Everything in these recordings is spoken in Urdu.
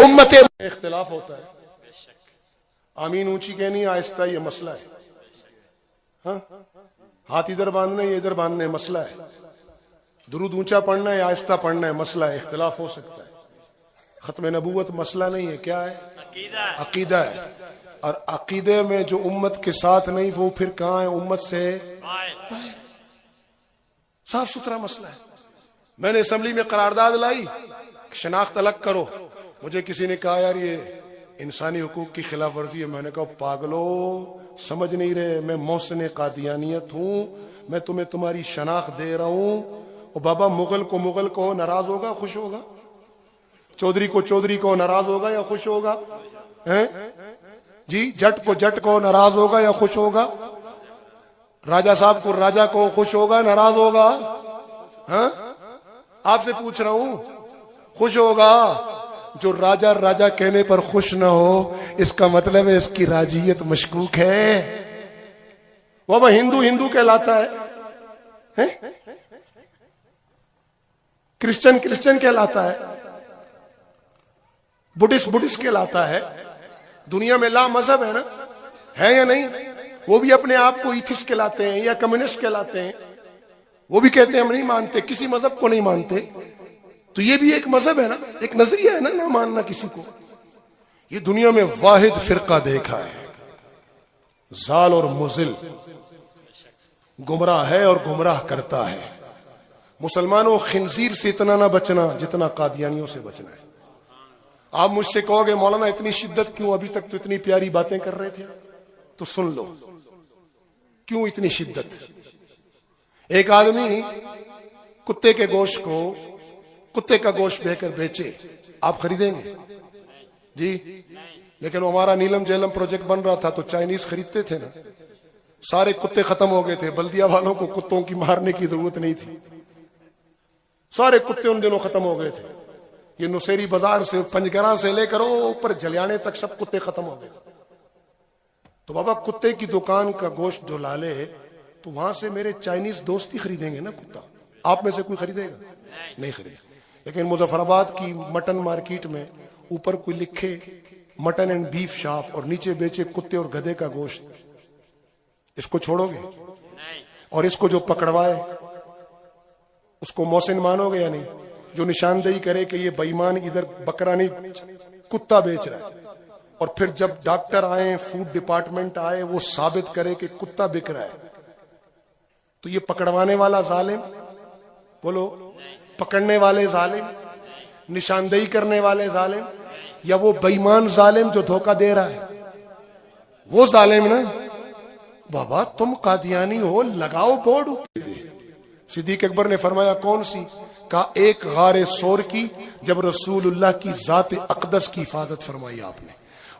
امت اختلاف ہوتا ہے. آمین اونچی کہنی ہے آہستہ, یہ مسئلہ ہے. ہاں, ہاتھ ادھر باندھنا ہے, یہ ادھر باندھنا ہے, مسئلہ ہے. درود اونچا پڑھنا ہے, آہستہ پڑھنا ہے, مسئلہ ہے. اختلاف ہو سکتا ہے. ختم نبوت مسئلہ نہیں ہے, کیا ہے؟ عقیدہ ہے. اور عقیدے میں جو امت کے ساتھ نہیں وہ پھر کہاں ہے؟ امت سے صاف ستھرا مسئلہ ہے. میں نے اسمبلی میں قرارداد لائی, شناخت الگ کرو. مجھے کسی نے کہا یار یہ انسانی حقوق کی خلاف ورزی ہے. میں نے کہا پاگلو, سمجھ نہیں رہے, میں محسن قادیانیت ہوں, میں تمہیں تمہاری شناخت دے رہا ہوں. اور بابا مغل کو مغل کہو, ناراض ہوگا خوش ہوگا؟ چودھری کو چودھری کہو, ناراض ہوگا یا خوش ہوگا؟ جی, جٹ کو جٹ کہو, ناراض ہوگا یا خوش ہوگا؟ راجہ صاحب کو راجہ کو, خوش ہوگا ناراض ہوگا؟ ہاں, آپ سے پوچھ رہا ہوں, خوش ہوگا؟ جو راجہ راجہ کہنے پر خوش نہ ہو, اس کا مطلب ہے اس کی راجیت مشکوک ہے. وہ ہندو ہندو کہلاتا ہے, کرسچن کرسچن کہلاتا ہے, بدھسٹ بدھسٹ کہلاتا ہے. دنیا میں لا مذہب ہے نا, ہے یا نہیں؟ وہ بھی اپنے آپ کو ایتھسٹ کہلاتے ہیں یا کمیونسٹ کہلاتے ہیں. وہ بھی کہتے ہیں ہم نہیں مانتے, کسی مذہب کو نہیں مانتے. تو یہ بھی ایک مذہب ہے نا, ایک نظریہ ہے نا, نہ ماننا کسی کو. یہ دنیا میں واحد فرقہ دیکھا ہے, زال اور مضل, گمراہ ہے اور گمراہ کرتا ہے. مسلمانوں, خنزیر سے اتنا نہ بچنا جتنا قادیانیوں سے بچنا ہے. آپ مجھ سے کہو گے مولانا اتنی شدت کیوں, ابھی تک تو اتنی پیاری باتیں کر رہے تھے. تو سن لو کیوں اتنی شدت. ایک آدمی کتے کے گوشت کو, کتے کا گوشت بے کر بیچے, آپ خریدیں گے؟ جی, لیکن ہمارا نیلم جیلم پروجیکٹ بن رہا تھا تو چائنیز خریدتے تھے نا. سارے کتے ختم ہو گئے تھے, بلدیہ والوں کو کتوں کی مارنے کی ضرورت نہیں تھی. سارے کتے ان دنوں ختم ہو گئے تھے. یہ نصیری بازار سے, پنجگراں سے لے کر اوپر جلیانے تک سب کتے ختم ہو گئے. تو بابا کتے کی دکان کا گوشت جو لالے, تو وہاں سے میرے چائنیز دوست ہی خریدیں گے نا کتا. آپ میں سے کوئی خریدے گا؟ نہیں خریدے گا. لیکن مظفر آباد کی مٹن مارکیٹ میں اوپر کوئی لکھے مٹن اینڈ بیف شاپ اور نیچے بیچے کتے اور گدھے کا گوشت, اس کو چھوڑو گے؟ اور اس کو جو پکڑوائے اس کو محسن مانو گے یا نہیں؟ جو نشاندہی کرے کہ یہ بے ایمان ادھر بکرا نہیں کتا بیچ رہا ہے, اور پھر جب ڈاکٹر آئے, فوڈ ڈپارٹمنٹ آئے, وہ ثابت کرے کہ کتا بک رہا ہے, تو یہ پکڑوانے والا ظالم, بولو, پکڑنے والے ظالم, نشاندہی کرنے والے ظالم, یا وہ بے ایمان ظالم جو دھوکہ دے رہا ہے, وہ ظالم نا. بابا تم قادیانی ہو, لگاؤ بورڈ. صدیق اکبر نے فرمایا کون سی؟ کہا ایک غار سور کی, جب رسول اللہ کی ذات اقدس کی حفاظت فرمائی آپ نے,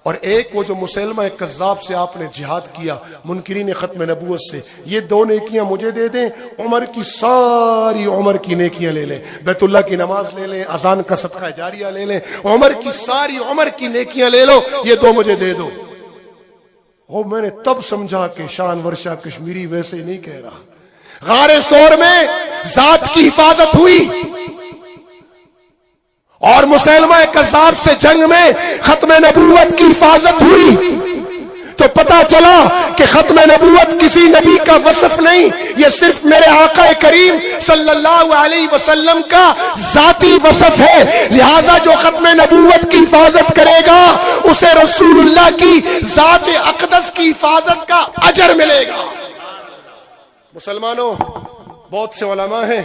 اور ایک وہ جو مسلمہ کذاب سے آپ نے جہاد کیا منکرین ختم نبوت سے. یہ دو نیکیاں مجھے دے دیں, عمر کی ساری عمر کی نیکیاں لے لیں, بیت اللہ کی نماز لے لیں, اذان کا صدقہ جاریہ لے لیں, عمر کی ساری عمر کی نیکیاں لے لو, یہ دو مجھے دے دو. وہ میں نے تب سمجھا کہ شان ورشا کشمیری ویسے نہیں کہہ رہا. غار سور میں ذات کی حفاظت ہوئی, اور مسلمہ کذاب سے جنگ میں ختم نبوت کی حفاظت ہوئی. تو پتا چلا کہ ختم نبوت کسی نبی کا وصف نہیں, یہ صرف میرے آقا کریم صلی اللہ علیہ وسلم کا ذاتی وصف ہے. لہذا جو ختم نبوت کی حفاظت کرے گا اسے رسول اللہ کی ذات اقدس کی حفاظت کا اجر ملے گا. مسلمانوں, بہت سے علماء ہیں,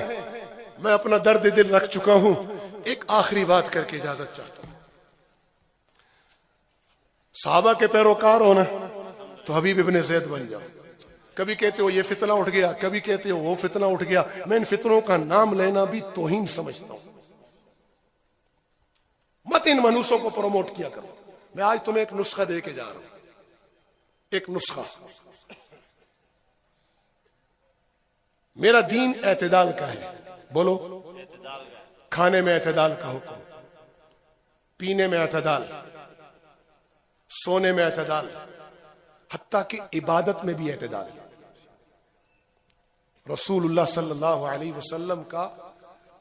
میں اپنا درد دل رکھ چکا ہوں. ایک آخری بات کر کے اجازت چاہتا ہوں. صحابہ کے پیروکار ہونا تو حبیب ابن زید بن جاؤ. کبھی کہتے ہو یہ فتنہ اٹھ گیا, کبھی کہتے ہو وہ فتنہ اٹھ گیا. میں ان فتنوں کا نام لینا بھی توہین سمجھتا ہوں. مت ان منوسوں کو پروموٹ کیا کرو. میں آج تمہیں ایک نسخہ دے کے جا رہا ہوں, ایک نسخہ. میرا دین اعتدال کا ہے, بولو. کھانے میں اعتدال کا حکم, پینے میں اعتدال, سونے میں اعتدال, حتیٰ کہ عبادت میں بھی اعتدال. رسول اللہ صلی اللہ علیہ وسلم کا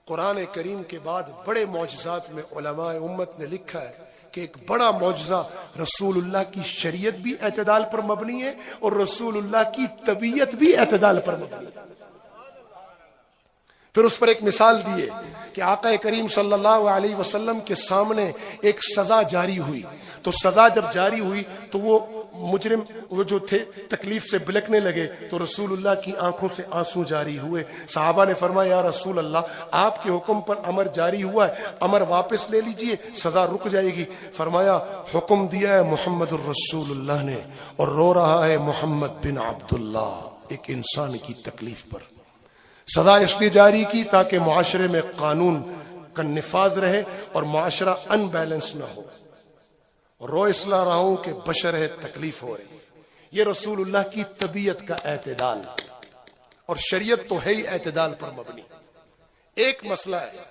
قرآن کریم کے بعد بڑے معجزات میں علماء امت نے لکھا ہے کہ ایک بڑا معجزہ رسول اللہ کی شریعت بھی اعتدال پر مبنی ہے اور رسول اللہ کی طبیعت بھی اعتدال پر مبنی ہے. پھر اس پر ایک مثال دیے کہ آقا کریم صلی اللہ علیہ وسلم کے سامنے ایک سزا جاری ہوئی. تو سزا جب جاری ہوئی تو وہ مجرم وہ جو تھے تکلیف سے بلکنے لگے تو رسول اللہ کی آنکھوں سے آنسو جاری ہوئے. صحابہ نے فرمایا یا رسول اللہ آپ کے حکم پر امر جاری ہوا ہے, امر واپس لے لیجئے, سزا رک جائے گی. فرمایا حکم دیا ہے محمد الرسول اللہ نے اور رو رہا ہے محمد بن عبداللہ ایک انسان کی تکلیف پر. سزا اس لیے جاری کی تاکہ معاشرے میں قانون کا نفاذ رہے اور معاشرہ ان بیلنس نہ ہو. رو اس لیے رہا ہوں کہ بشر ہے تکلیف ہو رہی. یہ رسول اللہ کی طبیعت کا اعتدال, اور شریعت تو ہے ہی اعتدال پر مبنی. ایک مسئلہ ہے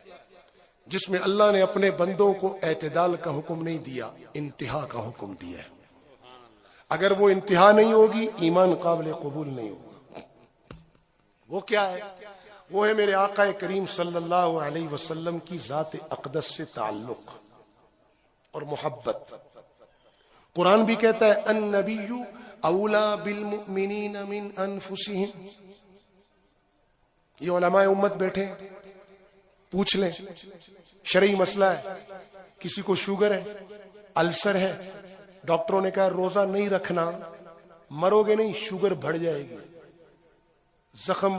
جس میں اللہ نے اپنے بندوں کو اعتدال کا حکم نہیں دیا, انتہا کا حکم دیا ہے. اگر وہ انتہا نہیں ہوگی ایمان قابل قبول نہیں ہوگا. وہ کیا ہے؟ وہ ہے میرے آقا کریم صلی اللہ علیہ وسلم کی ذات اقدس سے تعلق اور محبت. قرآن بھی کہتا ہے النبی اولا بالمؤمنین من انفسہم. یہ علماء امت بیٹھے پوچھ لیں, شرعی مسئلہ ہے, کسی کو شوگر ہے, السر ہے, ڈاکٹروں نے کہا روزہ نہیں رکھنا, مرو گے نہیں, شوگر بڑھ جائے گی, زخم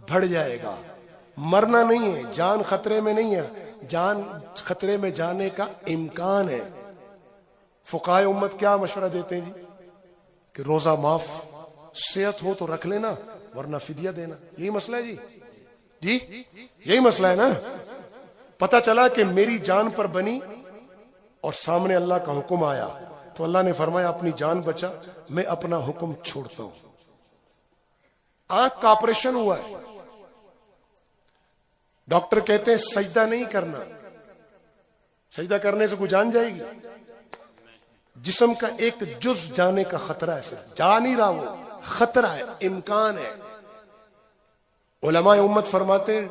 بڑھ جائے گا, مرنا نہیں ہے, جان خطرے میں نہیں ہے, جان خطرے میں جانے کا امکان ہے. فقہائے امت کیا مشورہ دیتے ہیں جی کہ روزہ معاف, صحت ہو تو رکھ لینا ورنہ فدیہ دینا. یہی مسئلہ ہے جی یہی مسئلہ ہے نا. پتہ چلا کہ میری جان پر بنی اور سامنے اللہ کا حکم آیا تو اللہ نے فرمایا اپنی جان بچا, میں اپنا حکم چھوڑتا ہوں. آنکھ کا آپریشن ہوا ہے, ڈاکٹر کہتے ہیں سجدہ نہیں کرنا, سجدہ کرنے سے کوئی جان جائے گی؟ جسم کا ایک جز جانے کا خطرہ ہے, صرف جا نہیں رہا, وہ خطرہ ہے, امکان ہے. علماء امت فرماتے ہیں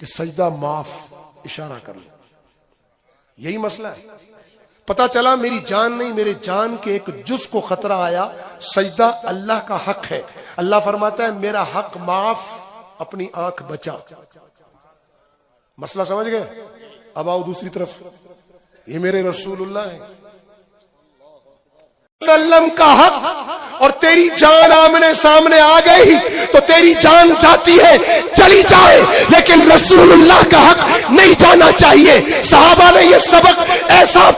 کہ سجدہ معاف, اشارہ کر لو. یہی مسئلہ ہے. پتا چلا میری جان نہیں, میرے جان کے ایک جز کو خطرہ آیا, سجدہ اللہ کا حق ہے. اللہ فرماتا ہے میرا حق معاف, اپنی آنکھ بچا. مسئلہ سمجھ گئے؟ اب آؤ دوسری طرف. یہ میرے رسول اللہ ہیں وسلم کا حق, اور تیری جان آمنے سامنے آ گئی تو تیری جان جاتی ہے, چلی جائے, لیکن رسول اللہ کا حق نہیں جانا چاہیے. صحابہ نے یہ سبق ایسا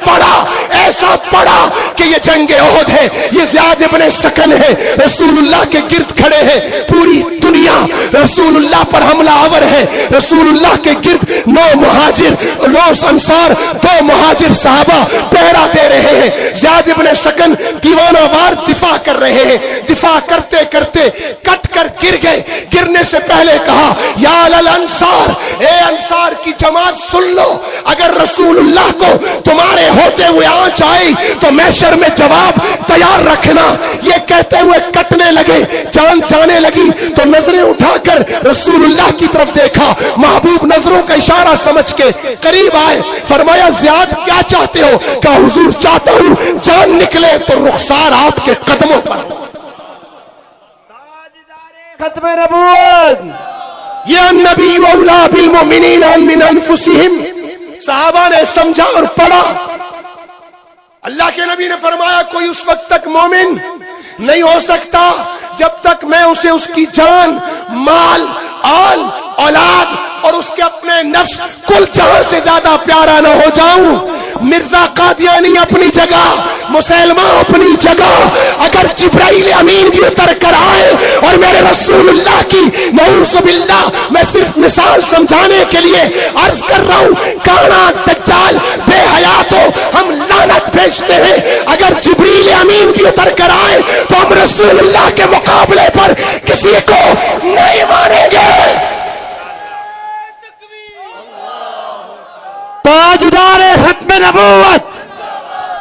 پڑھا کہ یہ جنگ احد ہے, یہ زیاد ابن سکن ہے, رسول اللہ کے گرد کھڑے ہیں, پوری دنیا رسول اللہ پر حملہ آور ہے. رسول اللہ کے گرد 9 مہاجر 9 انصار 2 مہاجر صحابہ پہرا دے رہے ہیں. زیاد ابن سکن دیوانہ وار دفاع کر رہے ہیں. دفاع کرتے کرتے کٹ کر گر گئے. گرنے سے پہلے کہا یا الانصار, اے انصار کی جماعت سن لو, اگر رسول اللہ کو تمہارے ہوتے ہوئے آنچ آئی تو محشر میں جواب تیار رکھنا. یہ کہتے ہوئے کٹنے لگے, جان جانے لگی تو نظریں اٹھا کر رسول اللہ کی طرف دیکھا. محبوب نظروں کا اشارہ سمجھ کے قریب آئے. فرمایا زیاد کیا چاہتے ہو؟ کہا حضور چاہتا ہوں جان نکلے تو رخسار آپ کے قدموں پر. ختم نبوت. یا نبی اولا بالمؤمنین من انفسہم. صحابہ نے سمجھا اور پڑھا. اللہ کے نبی نے فرمایا کوئی اس وقت تک مومن نہیں ہو سکتا جب تک میں اسے اس کی جان, مال, آل, اولاد اور اس کے اپنے نفس کل جہاں سے زیادہ پیارا نہ ہو جاؤں. مرزا قادیانی اپنی جگہ, مسلمہ اپنی جگہ, اگر جبرائیل امین بھی اتر کر آئے اور میرے رسول اللہ کی نعوذ باللہ, میں صرف مثال سمجھانے کے لیے عرض کر رہا ہوں, کانا دجال بے حیات ہو ہم لعنت بھیجتے ہیں. اگر جبرائیل امین بھی اتر کر آئے تو ہم رسول اللہ کے مقابلے پر کسی کو نہیں مانیں گے. تاجدار ختم نبوت,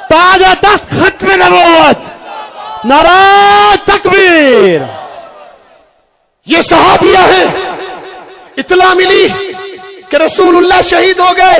تاج تخت ختم نبوت, نعرہ تکبیر. یہ صحابیہ ہیں, اطلاع ملی کہ رسول اللہ شہید ہو گئے.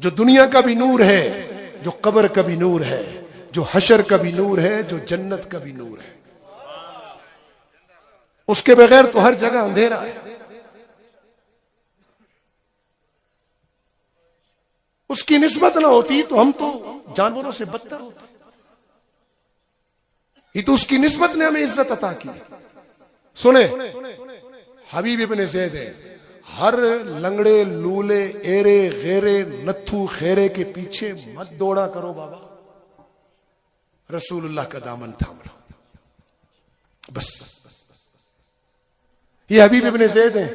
جو دنیا کا بھی نور ہے، جو قبر کا بھی نور ہے، جو حشر کا بھی نور ہے، جو جنت کا بھی نور ہے. اس کے بغیر تو ہر جگہ اندھیرا ہے. اس کی نسبت نہ ہوتی تو ہم تو جانوروں سے بدتر ہوتے. یہ تو اس کی نسبت نے ہمیں عزت عطا کی. سنیں، حبیب ابن زید ہے، ہر لنگڑے لولے ایرے غیرے نتھو خیرے کے پیچھے مت دوڑا کرو بابا، رسول اللہ کا دامن تھام لو بس. یہ حبیب ابن زید ہیں.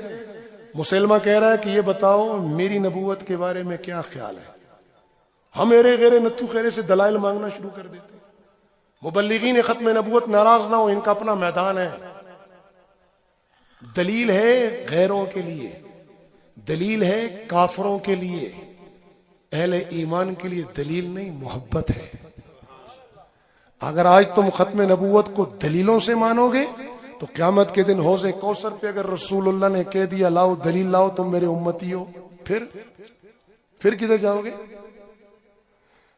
مسلمہ کہہ رہا ہے کہ یہ بتاؤ میری نبوت کے بارے میں کیا خیال ہے. ہم ایرے غیرے نتھو خیرے سے دلائل مانگنا شروع کر دیتے. مبلغین ختم نبوت ناراض نہ ہو، ان کا اپنا میدان ہے. دلیل ہے غیروں کے لیے، دلیل ہے کافروں کے لیے، اہل ایمان کے لیے دلیل نہیں، محبت ہے. اگر آج تم ختم نبوت کو دلیلوں سے مانو گے تو قیامت کے دن حوض کوثر پہ اگر رسول اللہ نے کہہ دیا لاؤ دلیل لاؤ تم میرے امتی ہو، پھر کدھر جاؤ گے؟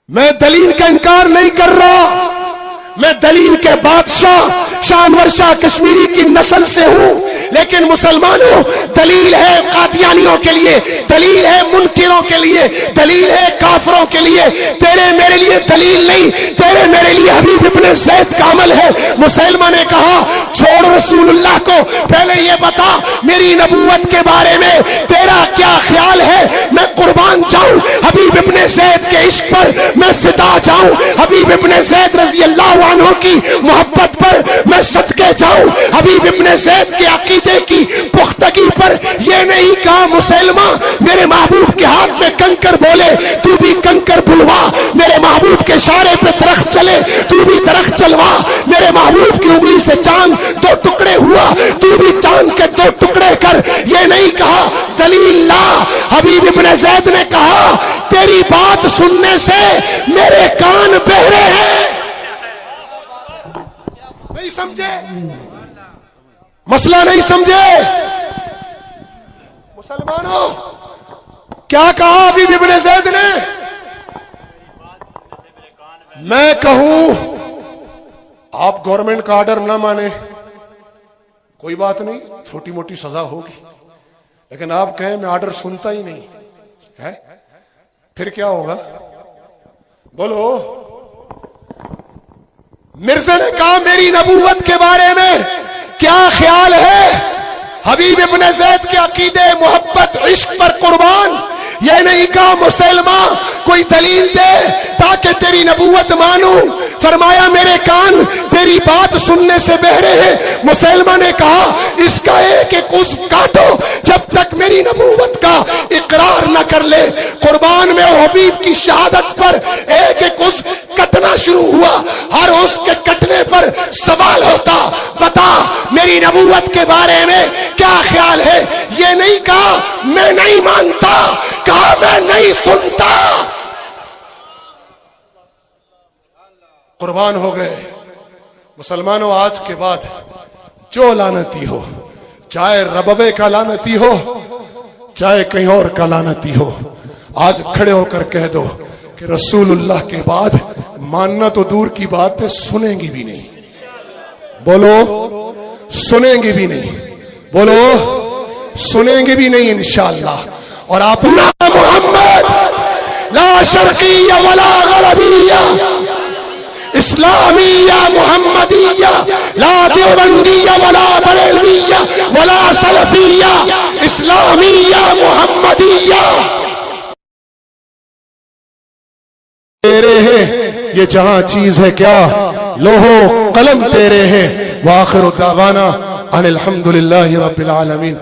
میں دلیل کا انکار نہیں کر رہا، میں دلیل کے بادشاہ شانور شاہ کشمیری کی نسل سے ہوں، لیکن مسلمانوں دلیل ہے قادیانیوں کے لیے، دلیل ہے منکروں کے لیے، دلیل ہے کافروں کے لیے. تیرے میرے لیے دلیل نہیں، تیرے میرے لیے حبیب ابن زید کا عمل ہے. مسلمہ نے کہا چھوڑ رسول اللہ کو، پہلے یہ بتا میری نبوت کے بارے میں تیرا کیا خیال ہے. میں قربان جاؤں حبیب ابن زید کے عشق پر، میں فدا جاؤں حبیب ابن زید رضی اللہ عنہ کی محبت پر، میں صدقے جاؤں حبیب ابن زید کے عقیدے کی پختگی پر. یہ نہیں کہا مسلمہ میرے محبوب کے ہاتھ میں کنکر بولے تو بھی کنکر بلوا، میرے محبوب کے اشارے پہ درخت چلے تو بھی درخت چلوا، میرے محبوب کی انگلی سے چاند 2 ٹکڑے ہوا تو بھی چاند کے 2 ٹکڑے کر. یہ نہیں کہا دلیل لا. حبیب ابن زید نے کہا تیری بات سننے سے میرے کان بہرے ہیں. نہیں سمجھے مسئلہ، نہیں سمجھے مسلمانوں. کیا کہا حبیب ابن زید نے؟ میں کہوں آپ گورنمنٹ کا آرڈر نہ مانے کوئی بات نہیں، چھوٹی موٹی سزا ہوگی، لیکن آپ کہیں میں آرڈر سنتا ہی نہیں ہے، پھر کیا ہوگا؟ بولو. مرزا نے کہا میری نبوت کے بارے میں کیا خیال ہے؟ حبیب ابن زید کے عقیدے محبت عشق پر قربان. یہ نہیں کہا مسلمہ کوئی دلیل دے تاکہ تیری نبوت مانوں. فرمایا میرے کان تیری بات سننے سے بہرے ہیں. مسلمہ نے کہا اس کا ایک ایک عضو کاٹو جب تک میری نبوت کا اقرار نہ کر لے. قربان میں حبیب کی شہادت پر ایک ایک عضو کٹنا شروع ہوا. ہر اس کے کٹنے پر سوال ہوتا بتا میری نبوت کے بارے میں کیا خیال ہے. یہ نہیں کہا میں نہیں مانتا، کہا میں نہیں سنتا. قربان ہو گئے. مسلمانوں آج کے بعد جو لعنتی ہو، چاہے ربوے کا لعنتی ہو چاہے کہیں اور کا لعنتی ہو، آج کھڑے ہو کر کہہ دو کہ رسول اللہ کے بعد ماننا تو دور کی بات ہے، سنیں گی بھی نہیں. بولو سنیں گی بھی نہیں، بولو سنیں گی بھی نہیں انشاءاللہ. اور آپ محمد لا شرقیہ ولا غربیہ، اسلامیہ محمدیہ، لا دیوبندیہ ولا بریلویہ ولا سلفیہ، اسلامیہ محمدیہ. تیرے ہیں یہ جہاں چیز ہے کیا، لوہو قلم تیرے ہیں. وآخر دعوانا ان الحمدللہ رب العالمین.